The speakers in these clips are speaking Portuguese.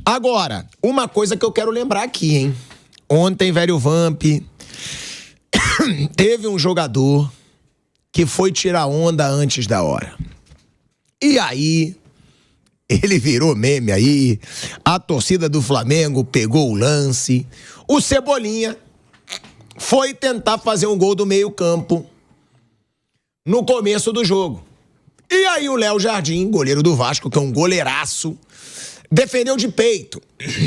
Agora, uma coisa que eu quero lembrar aqui, hein? Ontem, velho Vamp, teve um jogador que foi tirar onda antes da hora. E aí, ele virou meme aí, a torcida do Flamengo pegou o lance, o Cebolinha foi tentar fazer um gol do meio-campo no começo do jogo. E aí o Léo Jardim, goleiro do Vasco, que é um goleiraço, defendeu de peito.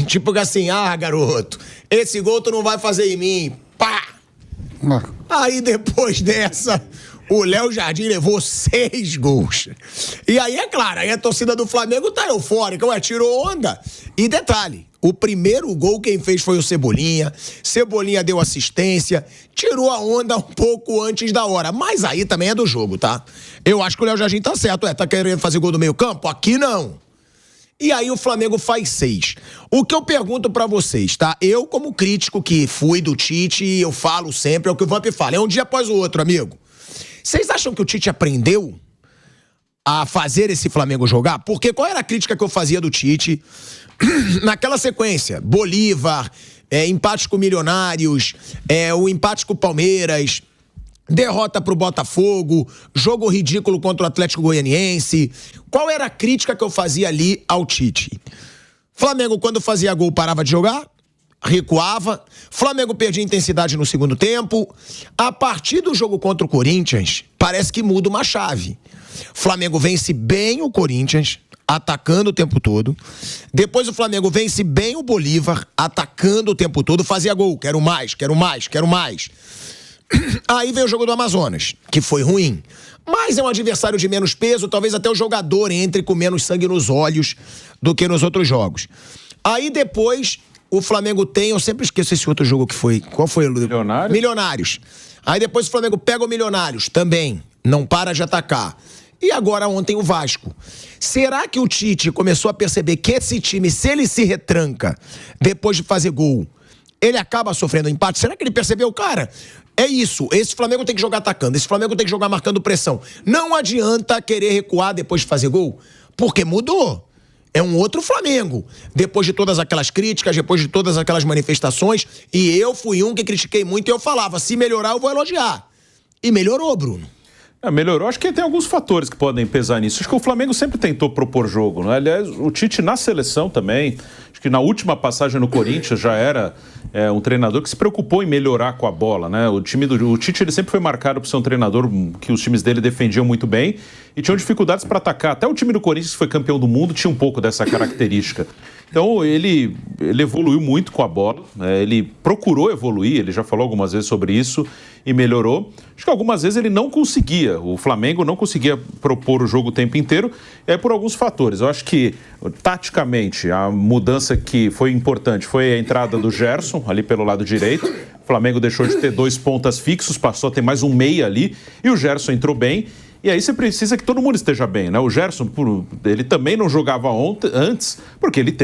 Tipo assim, garoto, esse gol tu não vai fazer em mim. Pá! Aí depois dessa, o Léo Jardim levou 6 gols. E aí, é claro, aí a torcida do Flamengo tá eufórica, tirou onda. E detalhe, o primeiro gol quem fez foi o Cebolinha. Cebolinha deu assistência, tirou a onda um pouco antes da hora. Mas aí também é do jogo, tá? Eu acho que o Léo Jardim tá certo. Tá querendo fazer gol do meio campo? Aqui não. E aí o Flamengo faz 6. O que eu pergunto pra vocês, tá? Eu, como crítico que fui do Tite, eu falo sempre, é o que o Vamp fala, é um dia após o outro, amigo. Vocês acham que o Tite aprendeu a fazer esse Flamengo jogar? Porque qual era a crítica que eu fazia do Tite naquela sequência? Bolívar, empate com o Milionários, o empate com o Palmeiras, derrota pro Botafogo, jogo ridículo contra o Atlético Goianiense. Qual era a crítica que eu fazia ali ao Tite? Flamengo, quando fazia gol, parava de jogar, recuava. Flamengo perdia intensidade no segundo tempo. A partir do jogo contra o Corinthians, parece que muda uma chave. Flamengo vence bem o Corinthians, atacando o tempo todo. Depois o Flamengo vence bem o Bolívar, atacando o tempo todo. Fazia gol, quero mais, quero mais, quero mais. Aí veio o jogo do Amazonas, que foi ruim. Mas é um adversário de menos peso, talvez até o jogador entre com menos sangue nos olhos do que nos outros jogos. Aí depois o Flamengo tem, eu sempre esqueço esse outro jogo que foi. Qual foi? Milionários. Milionários. Aí depois o Flamengo pega o Milionários, também. Não para de atacar. E agora ontem o Vasco. Será que o Tite começou a perceber que esse time, se ele se retranca depois de fazer gol, ele acaba sofrendo empate? Será que ele percebeu, cara? É isso, esse Flamengo tem que jogar atacando, esse Flamengo tem que jogar marcando pressão. Não adianta querer recuar depois de fazer gol, porque mudou. É um outro Flamengo. Depois de todas aquelas críticas, depois de todas aquelas manifestações, e eu fui um que critiquei muito e eu falava, se melhorar eu vou elogiar. E melhorou, Bruno. Melhorou. Acho que tem alguns fatores que podem pesar nisso. Acho que o Flamengo sempre tentou propor jogo, né? Aliás, o Tite na seleção também, acho que na última passagem no Corinthians já era um treinador que se preocupou em melhorar com a bola, né? O Tite ele sempre foi marcado por ser um treinador que os times dele defendiam muito bem e tinham dificuldades para atacar. Até o time do Corinthians, que foi campeão do mundo, tinha um pouco dessa característica. Então ele evoluiu muito com a bola, né? Ele procurou evoluir, ele já falou algumas vezes sobre isso e melhorou. Acho que algumas vezes ele não conseguia, o Flamengo não conseguia propor o jogo o tempo inteiro, por alguns fatores. Eu acho que, taticamente, a mudança que foi importante foi a entrada do Gerson, ali pelo lado direito. O Flamengo deixou de ter 2 pontas fixos, passou a ter mais um meia ali, e o Gerson entrou bem. E aí você precisa que todo mundo esteja bem, né? O Gerson, ele também não jogava antes, porque ele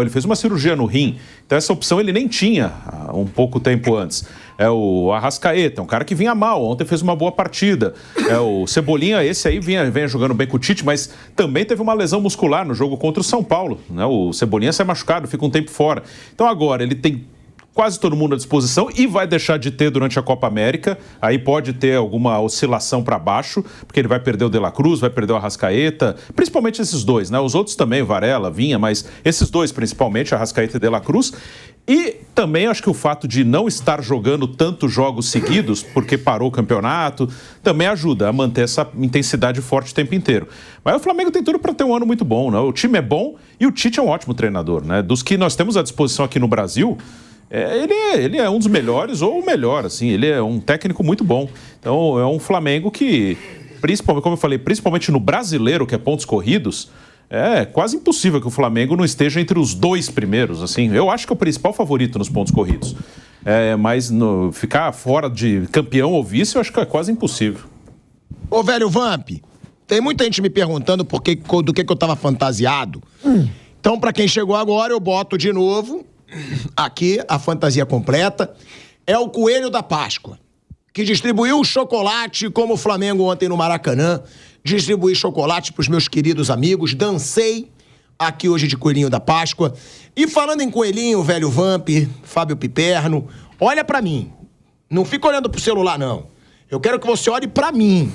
fez uma cirurgia no rim. Então essa opção ele nem tinha um pouco tempo antes. É o Arrascaeta, um cara que vinha mal, ontem fez uma boa partida. É o Cebolinha, esse aí vinha jogando bem com o Tite, mas também teve uma lesão muscular no jogo contra o São Paulo, né? O Cebolinha sai machucado, fica um tempo fora. Então agora ele tem quase todo mundo à disposição e vai deixar de ter durante a Copa América. Aí pode ter alguma oscilação para baixo, porque ele vai perder o De La Cruz, vai perder o Arrascaeta, principalmente esses dois, né? Os outros também, Varela, Vinha, mas esses dois principalmente, Arrascaeta e De La Cruz. E também acho que o fato de não estar jogando tantos jogos seguidos, porque parou o campeonato, também ajuda a manter essa intensidade forte o tempo inteiro. Mas o Flamengo tem tudo para ter um ano muito bom, né? O time é bom e o Tite é um ótimo treinador, né? Dos que nós temos à disposição aqui no Brasil, ele é um dos melhores ou o melhor, assim, ele é um técnico muito bom. Então é um Flamengo que, principalmente, como eu falei, principalmente no brasileiro, que é pontos corridos, é quase impossível que o Flamengo não esteja entre os 2 primeiros, assim. Eu acho que é o principal favorito nos pontos corridos. Mas ficar fora de campeão ou vice, eu acho que é quase impossível. Ô, velho Vamp, tem muita gente me perguntando do que eu tava fantasiado. Então, pra quem chegou agora, eu boto de novo aqui a fantasia completa. É o Coelho da Páscoa, que distribuiu o chocolate como o Flamengo ontem no Maracanã. Distribuí chocolate pros meus queridos amigos, dancei aqui hoje de Coelhinho da Páscoa. E falando em Coelhinho, velho Vamp, Fábio Piperno, olha pra mim. Não fica olhando pro celular, não. Eu quero que você olhe pra mim.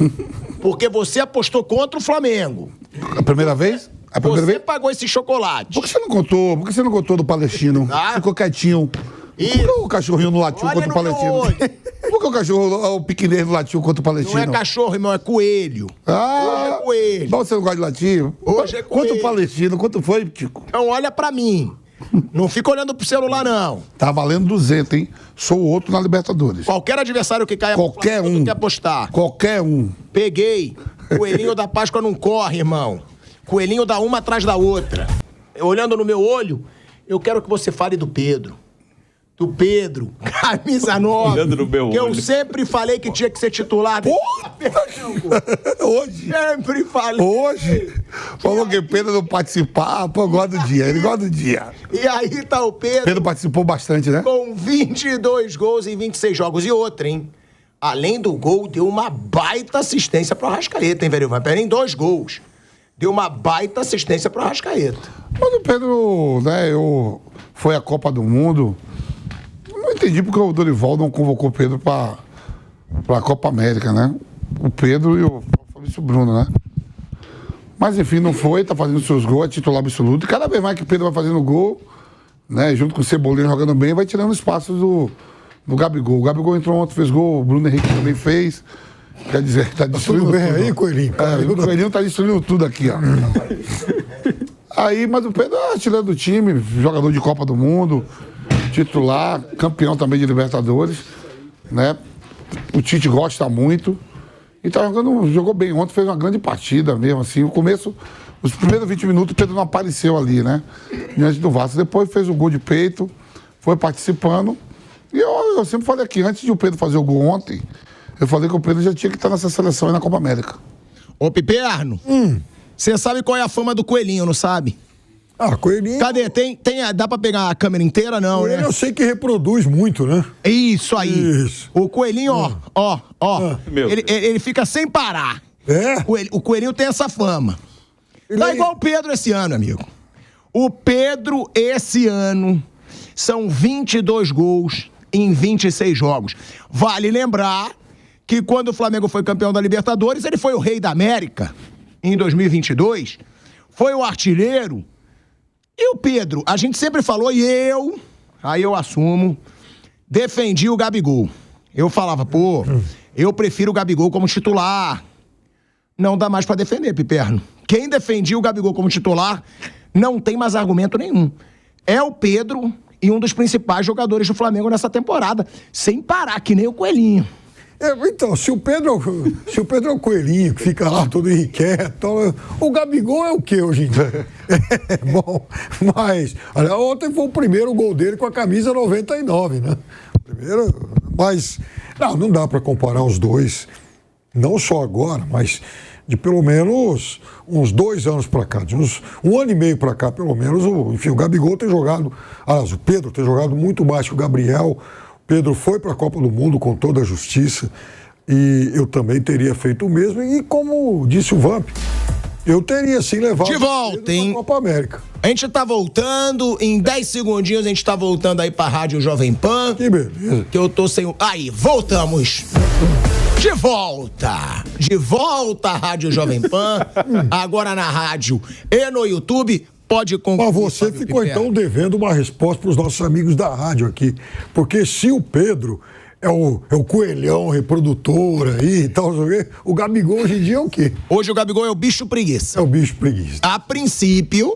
Porque você apostou contra o Flamengo. A primeira vez? A primeira Você vez? pagou esse chocolate. Por que você não contou? Por que você não contou do Palestino? Ah. Ficou quietinho. Ih. Por que o cachorrinho não latiu Olha contra o no meu Palestino? olho. Por que o cachorro, o piquinês não latiu contra o Palestino? Não é cachorro, irmão, é coelho. Hoje é coelho. Mas você não gosta de latir? Hoje é Quanto coelho. o Palestino? Quanto foi, Tico? Então olha pra mim. Não fica olhando pro celular, não. Tá valendo 200, hein? Sou o outro na Libertadores. Qualquer adversário que caia Qualquer Flamengo, um. tu quer apostar. Qualquer um. Peguei. Coelhinho da Páscoa não corre, irmão. Coelhinho dá uma atrás da outra. Olhando no meu olho, eu quero que você fale do Pedro. Do Pedro, camisa 9. Olhando no meu que eu olho. sempre falei que tinha que ser titular. Hoje. Sempre falei. Hoje. Falou que Pedro não participar. Pô, gosta do dia. Ele gosta do dia. E aí tá o Pedro Pedro participou bastante, né? com 22 gols em 26 jogos. E outra, hein? Além do gol, deu uma baita assistência pro Arrascaeta, hein, velho? Pera em 2 gols. Deu uma baita assistência pro Arrascaeta. Mas o Pedro, né, foi a Copa do Mundo. Não entendi porque o Dorival não convocou o Pedro pra Copa América, né? O Pedro e o Fabrício Bruno, né? Mas enfim, não foi, tá fazendo seus gols, é titular absoluto. E cada vez mais que o Pedro vai fazendo gol, né, junto com o Cebolinha jogando bem, vai tirando espaço do Gabigol. O Gabigol entrou ontem, fez gol, o Bruno Henrique também fez. Quer dizer, tá destruindo Tudo bem tudo. aí, Coelhinho? O Coelhinho tá destruindo tudo aqui, ó. Aí, mas o Pedro é artilheiro do time, jogador de Copa do Mundo, titular, campeão também de Libertadores, né? O Tite gosta muito. E tá jogou bem ontem, fez uma grande partida mesmo, assim. O começo, os primeiros 20 minutos, o Pedro não apareceu ali, né? Diante do Vasco. Depois fez o gol de peito, foi participando. E eu sempre falei aqui, antes de o Pedro fazer o gol ontem, eu falei que o Pedro já tinha que estar nessa seleção aí na Copa América. Ô, Piperno, você sabe qual é a fama do Coelhinho, não sabe? Ah, Coelhinho. Cadê? Dá pra pegar a câmera inteira, não, Coelhinho né? eu sei que reproduz muito, né? Isso aí. Isso. O Coelhinho, ó. Meu Ele fica sem parar. É? O Coelhinho tem essa fama. Ele Tá é- igual o Pedro esse ano, amigo. O Pedro, esse ano, são 22 gols em 26 jogos. Vale lembrar que quando o Flamengo foi campeão da Libertadores, ele foi o rei da América em 2022. Foi o artilheiro. E o Pedro, a gente sempre falou, e aí eu assumo, defendi o Gabigol. Eu falava, pô, eu prefiro o Gabigol como titular. Não dá mais pra defender, Piperno. Quem defendia o Gabigol como titular não tem mais argumento nenhum. É o Pedro e um dos principais jogadores do Flamengo nessa temporada, sem parar, que nem o Coelhinho. Então, se o Pedro é o Coelhinho, que fica lá todo inquieto, o Gabigol é o quê hoje em dia? Bom, mas olha, ontem foi o primeiro gol dele com a camisa 99, né? Primeiro, mas não dá para comparar os dois, não só agora, mas de pelo menos uns 2 anos para cá, de uns 1 ano e meio para cá, pelo menos, o Gabigol tem jogado, aliás, o Pedro tem jogado muito mais que o Gabriel. Pedro foi para a Copa do Mundo com toda a justiça e eu também teria feito o mesmo. E como disse o Vamp, eu teria sim levado De volta, hein? a Copa América. A gente tá voltando, em 10 segundinhos a gente tá voltando aí pra Rádio Jovem Pan. Que beleza. Que eu tô sem o... Aí, voltamos! De volta à Rádio Jovem Pan, agora na rádio e no YouTube. Pode concluir. Mas você Fábio ficou Piperno. então devendo uma resposta para os nossos amigos da rádio aqui. Porque se o Pedro é o coelhão reprodutor aí e tal, o Gabigol hoje em dia é o quê? Hoje o Gabigol é o bicho preguiça. É o bicho preguiça. A princípio,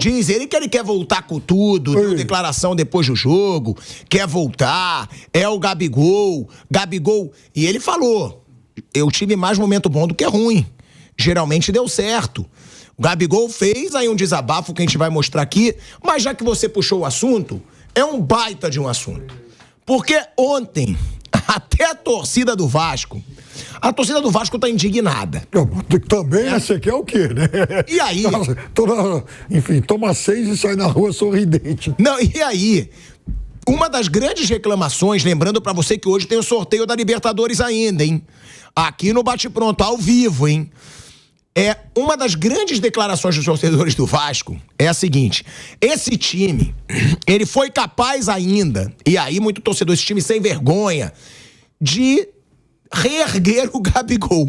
diz ele que ele quer voltar com tudo, deu declaração depois do jogo, quer voltar, é o Gabigol, e ele falou, eu tive mais momento bom do que ruim, geralmente deu certo. O Gabigol fez aí um desabafo que a gente vai mostrar aqui, mas já que você puxou o assunto, é um baita de um assunto. Porque ontem, até a torcida do Vasco tá indignada. Também essa aqui é o quê, né? E aí? Enfim, toma 6 e sai na rua sorridente. Não, e aí? Uma das grandes reclamações, lembrando pra você que hoje tem o sorteio da Libertadores ainda, hein? Aqui no Bate Pronto, ao vivo, hein? Uma das grandes declarações dos torcedores do Vasco é a seguinte: esse time, ele foi capaz ainda, e aí muito torcedor, esse time sem vergonha, de reerguer o Gabigol,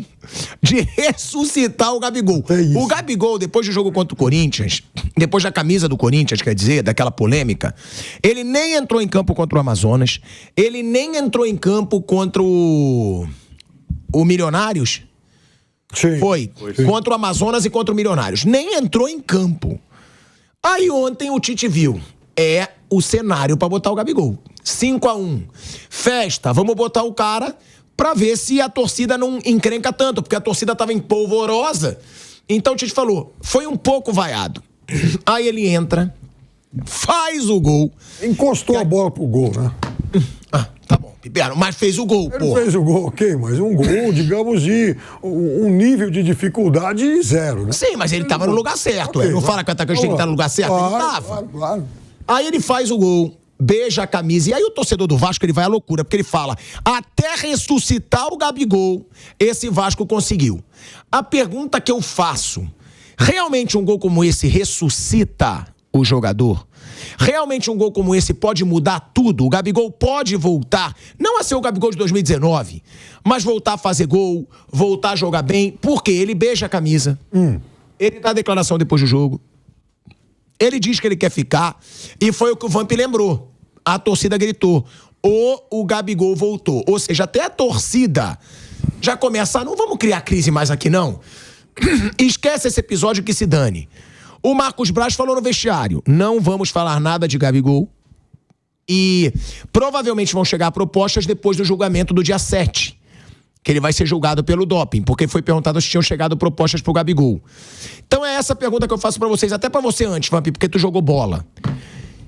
de ressuscitar o Gabigol. O Gabigol, depois do jogo contra o Corinthians, depois da camisa do Corinthians, quer dizer, daquela polêmica, ele nem entrou em campo contra o Amazonas, ele nem entrou em campo contra o Milionários. Sim. Foi. Contra o Amazonas e contra o Milionários. Nem entrou em campo. Aí ontem o Tite viu. É o cenário pra botar o Gabigol. 5-1. Festa, vamos botar o cara pra ver se a torcida não encrenca tanto, porque a torcida tava empolvorosa. Então o Tite falou, foi um pouco vaiado. Aí ele entra, faz o gol. Encostou a bola pro gol, né? Tá bom, Piperno, mas fez o gol, Ele fez o gol, ok, mas um gol, digamos, de um nível de dificuldade 0, né? Sim, mas ele tava no lugar certo. Não fala que o atacante tem que estar no lugar certo? Claro, Ele tava. Claro. Aí ele faz o gol, beija a camisa. E aí o torcedor do Vasco, ele vai à loucura, porque ele fala, até ressuscitar o Gabigol, esse Vasco conseguiu. A pergunta que eu faço, realmente um gol como esse ressuscita o jogador? Realmente um gol como esse pode mudar tudo? O Gabigol pode voltar, não a ser o Gabigol de 2019, mas voltar a fazer gol, voltar a jogar bem, porque ele beija a camisa, ele dá a declaração depois do jogo, ele diz que ele quer ficar, e foi o que o Vamp lembrou. A torcida gritou, o Gabigol voltou. Ou seja, até a torcida já começa, não vamos criar crise mais aqui não. Esquece esse episódio, que se dane. O Marcos Braz falou no vestiário, não vamos falar nada de Gabigol, e provavelmente vão chegar propostas depois do julgamento do dia 7, que ele vai ser julgado pelo doping, porque foi perguntado se tinham chegado propostas pro Gabigol. Então é essa pergunta que eu faço pra vocês, até pra você antes, Vamp, porque tu jogou bola.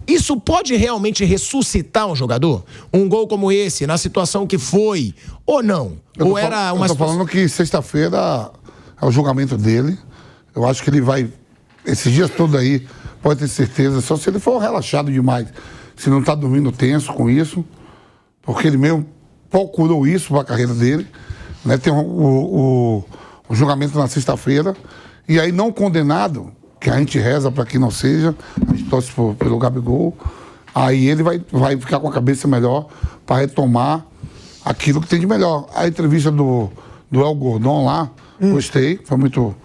Isso pode realmente ressuscitar um jogador? Um gol como esse, na situação que foi, ou não? Ou era uma situação... Eu tô falando que sexta-feira é o julgamento dele. Eu acho que ele vai... Esses dias todos aí, pode ter certeza, só se ele for relaxado demais, se não tá dormindo tenso com isso, porque ele mesmo procurou isso para a carreira dele, né? Tem o julgamento na sexta-feira, e aí não condenado, que a gente reza para que não seja, a gente torce pelo Gabigol, aí ele vai ficar com a cabeça melhor para retomar aquilo que tem de melhor. A entrevista do El Gordon lá, gostei, foi muito,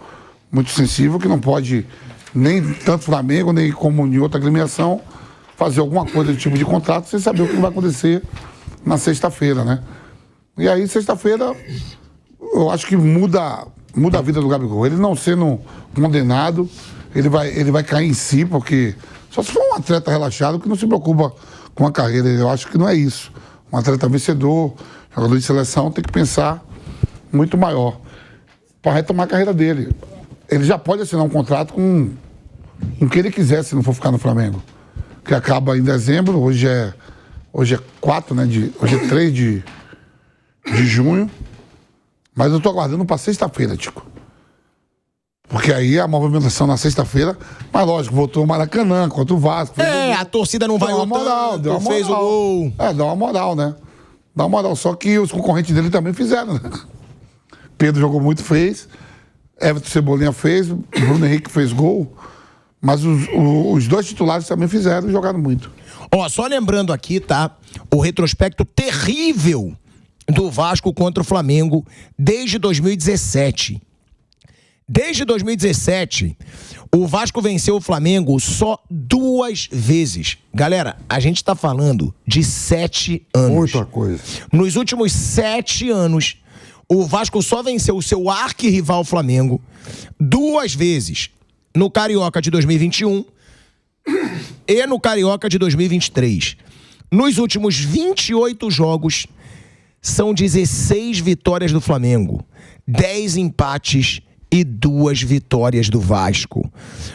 muito sensível, que não pode... nem tanto Flamengo, nem como em outra agremiação, fazer alguma coisa do tipo de contrato sem saber o que vai acontecer na sexta-feira, né? E aí, sexta-feira, eu acho que muda a vida do Gabigol. Ele não sendo condenado, ele vai cair em si, porque só se for um atleta relaxado que não se preocupa com a carreira. Eu acho que não é isso. Um atleta vencedor, jogador de seleção, tem que pensar muito maior para retomar a carreira dele. Ele já pode assinar um contrato com o que ele quiser, se não for ficar no Flamengo. Que acaba em dezembro, hoje é 4, né? Hoje é 3 de junho. Mas eu tô aguardando para sexta-feira, Tico. Porque aí a movimentação na sexta-feira, mas lógico, voltou o Maracanã contra o Vasco. A torcida não vai deu uma moral, fez o gol. Dá uma moral, né? Dá uma moral, só que os concorrentes dele também fizeram, né? Pedro jogou muito, fez. Everton Cebolinha fez, Bruno Henrique fez gol, mas os dois titulares também fizeram e jogaram muito. Só lembrando aqui, tá? O retrospecto terrível do Vasco contra o Flamengo desde 2017. Desde 2017, o Vasco venceu o Flamengo só 2 vezes. Galera, a gente tá falando de 7 anos. Muita coisa. Nos últimos 7 anos... o Vasco só venceu o seu arquirrival Flamengo 2 vezes. No Carioca de 2021 e no Carioca de 2023. Nos últimos 28 jogos, são 16 vitórias do Flamengo, 10 empates e 2 vitórias do Vasco.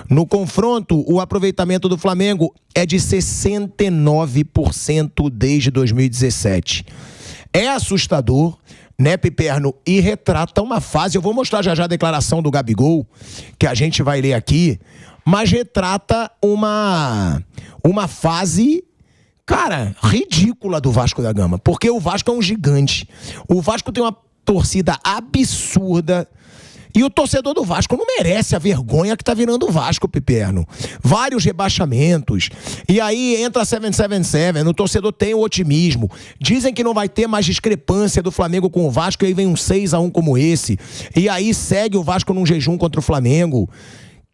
No confronto, o aproveitamento do Flamengo é de 69% desde 2017. É assustador, né, Piperno? E retrata uma fase, eu vou mostrar já a declaração do Gabigol, que a gente vai ler aqui, mas retrata uma fase, cara, ridícula do Vasco da Gama, porque o Vasco é um gigante. O Vasco tem uma torcida absurda, E o torcedor do Vasco não merece a vergonha que tá virando o Vasco, Piperno. Vários rebaixamentos. E aí entra a 777, o torcedor tem o otimismo. Dizem que não vai ter mais discrepância do Flamengo com o Vasco, e aí vem um 6-1 como esse. E aí segue o Vasco num jejum contra o Flamengo.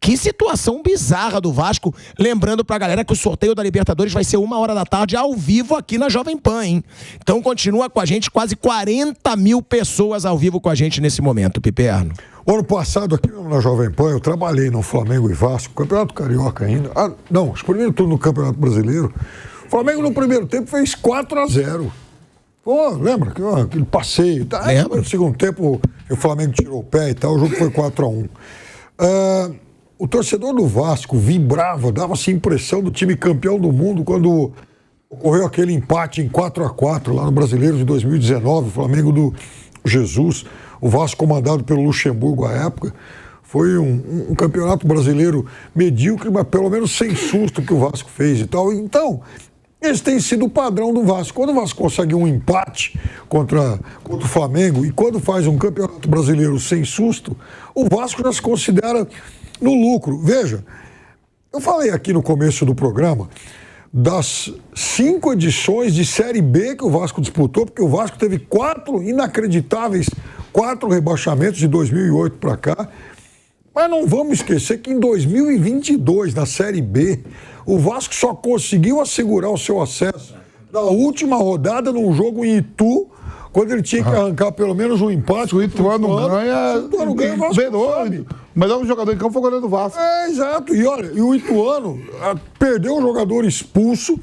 Que situação bizarra do Vasco. Lembrando pra galera que o sorteio da Libertadores vai ser 1h da tarde ao vivo aqui na Jovem Pan, hein? Então continua com a gente, quase 40 mil pessoas ao vivo com a gente nesse momento, Piperno. O ano passado, aqui mesmo na Jovem Pan, eu trabalhei no Flamengo e Vasco, Campeonato Carioca ainda. Não, os primeiros turnos no Campeonato Brasileiro. O Flamengo no primeiro tempo fez 4-0. Pô, lembra? Aquele passeio. Tá? Lembra? No segundo tempo, o Flamengo tirou o pé e tal, o jogo foi 4-1. O torcedor do Vasco vibrava, dava-se a impressão do time campeão do mundo quando ocorreu aquele empate em 4-4 lá no Brasileiro de 2019, o Flamengo do Jesus, o Vasco comandado pelo Luxemburgo à época. Foi um campeonato brasileiro medíocre, mas pelo menos sem susto que o Vasco fez e tal. Então, esse tem sido o padrão do Vasco. Quando o Vasco consegue um empate contra o Flamengo e quando faz um campeonato brasileiro sem susto, o Vasco já se considera no lucro. Veja, eu falei aqui no começo do programa das 5 edições de Série B que o Vasco disputou, porque o Vasco teve 4 inacreditáveis, 4 rebaixamentos de 2008 para cá. Mas não vamos esquecer que em 2022, na Série B, o Vasco só conseguiu assegurar o seu acesso na última rodada num jogo em Itu, quando ele tinha que arrancar pelo menos um empate. O Ituano ganha. O Ituano ganha, o Vasco sabe. O melhor jogador em campo foi o goleiro do Vasco. Exato. E olha, o Ituano perdeu um jogador expulso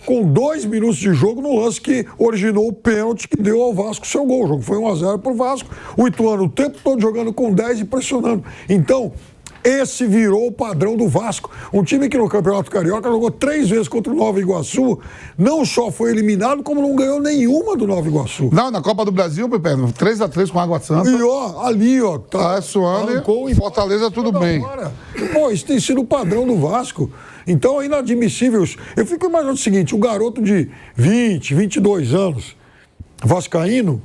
com 2 minutos de jogo no lance que originou o pênalti que deu ao Vasco seu gol. O jogo foi 1-0 pro Vasco. O Ituano o tempo todo jogando com 10 e pressionando. Então, esse virou o padrão do Vasco. Um time que no Campeonato Carioca jogou 3 vezes contra o Nova Iguaçu, não só foi eliminado, como não ganhou nenhuma do Nova Iguaçu. Não, na Copa do Brasil, Pepe, 3-3 com a Água Santa. E ó, ali, ó, Tá suando e Fortaleza tudo bem. Pô, isso tem sido o padrão do Vasco. Então é inadmissível isso. Eu fico imaginando o seguinte, o garoto de 20, 22 anos, vascaíno,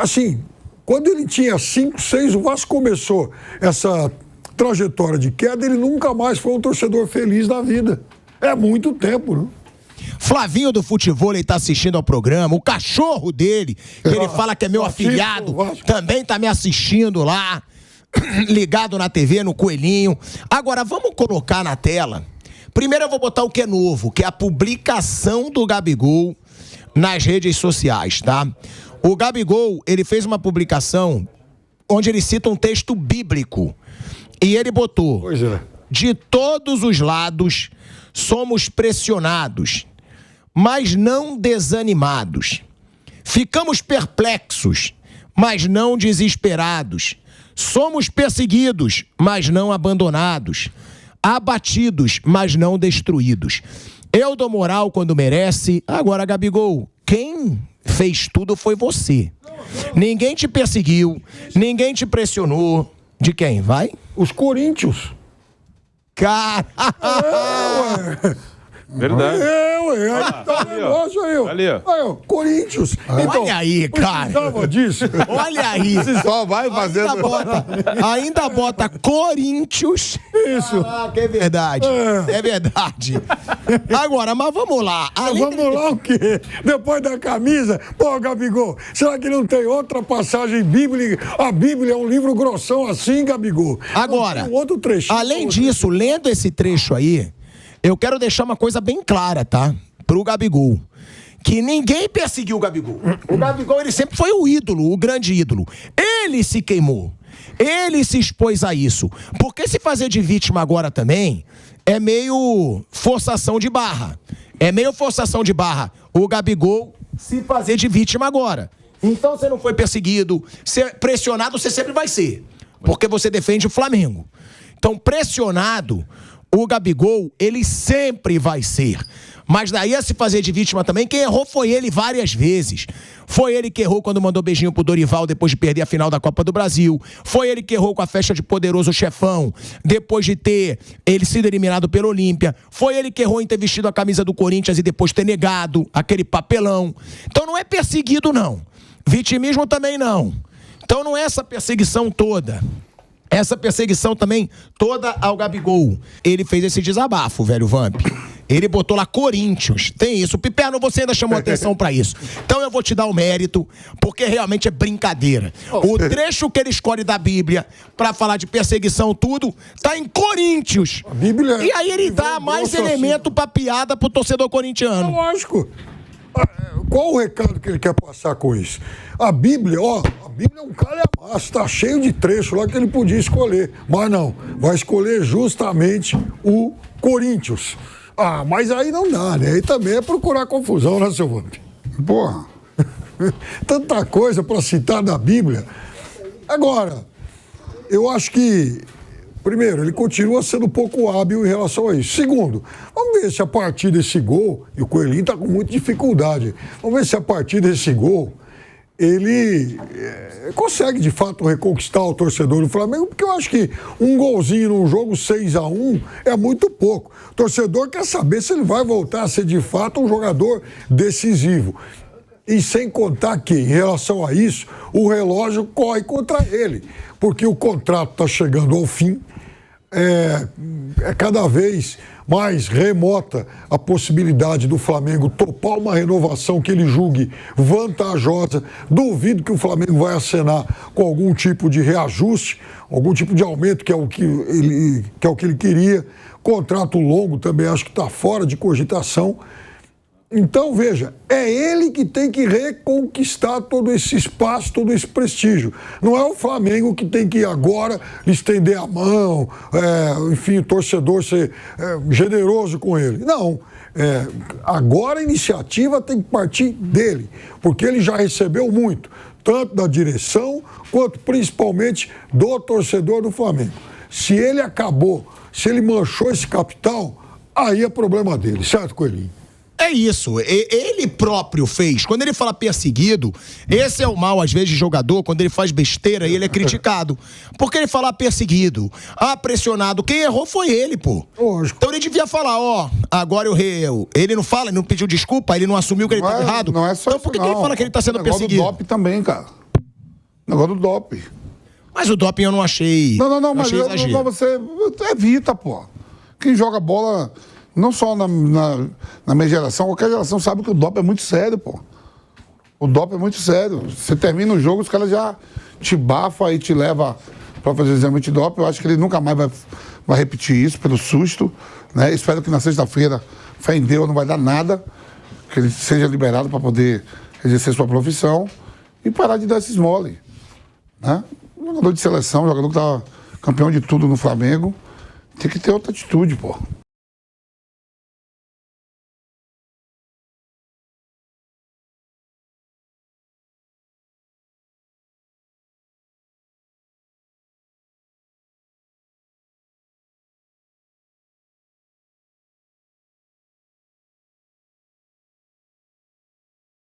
assim, quando ele tinha 5, 6, o Vasco começou essa trajetória de queda, ele nunca mais foi um torcedor feliz na vida. É muito tempo, né? Flavinho do Futebol, ele tá assistindo ao programa. O cachorro dele, que ele fala que é meu afilhado, também tá me assistindo lá, ligado na TV, no Coelhinho. Agora, vamos colocar na tela. Primeiro eu vou botar o que é novo, que é a publicação do Gabigol nas redes sociais, tá? O Gabigol, ele fez uma publicação onde ele cita um texto bíblico. E ele botou: Pois é. de todos os lados somos pressionados, mas não desanimados. Ficamos perplexos, mas não desesperados. Somos perseguidos, mas não abandonados. Abatidos, mas não destruídos. Eu dou moral quando merece. Agora, Gabigol, quem fez tudo foi você. Ninguém te perseguiu, ninguém te pressionou. De quem? Vai? Os coríntios. Cara! Verdade. Ué. Aí tá o negócio aí, ó. Ali, ó. Aí, ó, Corinthians. Então, Olha aí, cara. precisava disso. Olha aí. Só vai fazendo. Ainda bota Corinthians. Isso. Ah, que é verdade. É verdade. Agora, mas vamos lá. Vamos lá o quê? Depois da camisa, pô, Gabigol, será que não tem outra passagem bíblica? A Bíblia é um livro grossão assim, Gabigol. Agora, tem um outro trechinho. além disso, lendo esse trecho aí, eu quero deixar uma coisa bem clara, tá? Pro Gabigol. Que ninguém perseguiu o Gabigol. O Gabigol, ele sempre foi o ídolo, o grande ídolo. Ele se queimou. Ele se expôs a isso. Porque se fazer de vítima agora também é meio forçação de barra. É meio forçação de barra o Gabigol se fazer de vítima agora. Então você não foi perseguido, pressionado você sempre vai ser. Porque você defende o Flamengo. Então, pressionado, o Gabigol, ele sempre vai ser. Mas daí a se fazer de vítima também, quem errou foi ele várias vezes. Foi ele que errou quando mandou beijinho pro Dorival depois de perder a final da Copa do Brasil. Foi ele que errou com a festa de Poderoso Chefão, depois de ter ele sido eliminado pelo Olímpia. Foi ele que errou em ter vestido a camisa do Corinthians e depois ter negado aquele papelão. Então não é perseguido, não. Vitimismo também não. Então não é essa perseguição toda. Essa perseguição também toda ao Gabigol. Ele fez esse desabafo, velho Vamp. Ele botou lá Corinthians. Tem isso. Piperno, você ainda chamou atenção pra isso. Então eu vou te dar o mérito, porque realmente é brincadeira. O trecho que ele escolhe da Bíblia pra falar de perseguição tudo, tá em Coríntios. A Bíblia e aí ele dá mais elemento pra piada pro torcedor corintiano. Lógico. Qual o recado que ele quer passar com isso? A Bíblia é um calhamaço, tá cheio de trecho lá que ele podia escolher. Mas não, vai escolher justamente o Corinthians. Mas aí não dá, né? Aí também é procurar confusão, né, seu Vamp? Porra. Tanta coisa pra citar da Bíblia. Agora, eu acho que, primeiro, ele continua sendo pouco hábil em relação a isso. Segundo, vamos ver se a partir desse gol, e o Coelhinho tá com muita dificuldade, vamos ver se a partir desse gol ele consegue, de fato, reconquistar o torcedor do Flamengo, porque eu acho que um golzinho num jogo 6-1 é muito pouco. O torcedor quer saber se ele vai voltar a ser, de fato, um jogador decisivo. E sem contar que, em relação a isso, o relógio corre contra ele, porque o contrato está chegando ao fim, é cada vez mais remota a possibilidade do Flamengo topar uma renovação que ele julgue vantajosa. Duvido que o Flamengo vai acenar com algum tipo de reajuste, algum tipo de aumento, que é o que ele queria. Contrato longo também acho que está fora de cogitação. Então, veja, é ele que tem que reconquistar todo esse espaço, todo esse prestígio. Não é o Flamengo que tem que agora lhe estender a mão, enfim, o torcedor ser generoso com ele. Não. Agora a iniciativa tem que partir dele, porque ele já recebeu muito, tanto da direção, quanto principalmente do torcedor do Flamengo. Se ele manchou esse capital, aí é problema dele, certo, Coelhinho? É isso, ele próprio fez. Quando ele fala perseguido, esse é o mal, às vezes, de jogador, quando ele faz besteira e ele é criticado. Porque ele fala perseguido, pressionado, quem errou foi ele, pô. Lógico. Então ele devia falar, agora ele não fala, ele não pediu desculpa, ele não assumiu que ele estava errado. Não é só então por que ele fala que ele está sendo perseguido? O negócio do doping também, cara. O negócio do doping. Mas o doping eu não achei. Não, mas você evita, pô. Quem joga bola... Não só na minha geração, qualquer geração sabe que o doping é muito sério, pô. O doping é muito sério. Você termina o jogo, os caras já te bafam e te levam para fazer exame de doping. Eu acho que ele nunca mais vai repetir isso pelo susto, né? Espero que na sexta-feira, fé em Deus, não vai dar nada, que ele seja liberado para poder exercer sua profissão e parar de dar esses mole, né? Jogador de seleção, jogador que tá campeão de tudo no Flamengo, tem que ter outra atitude, pô.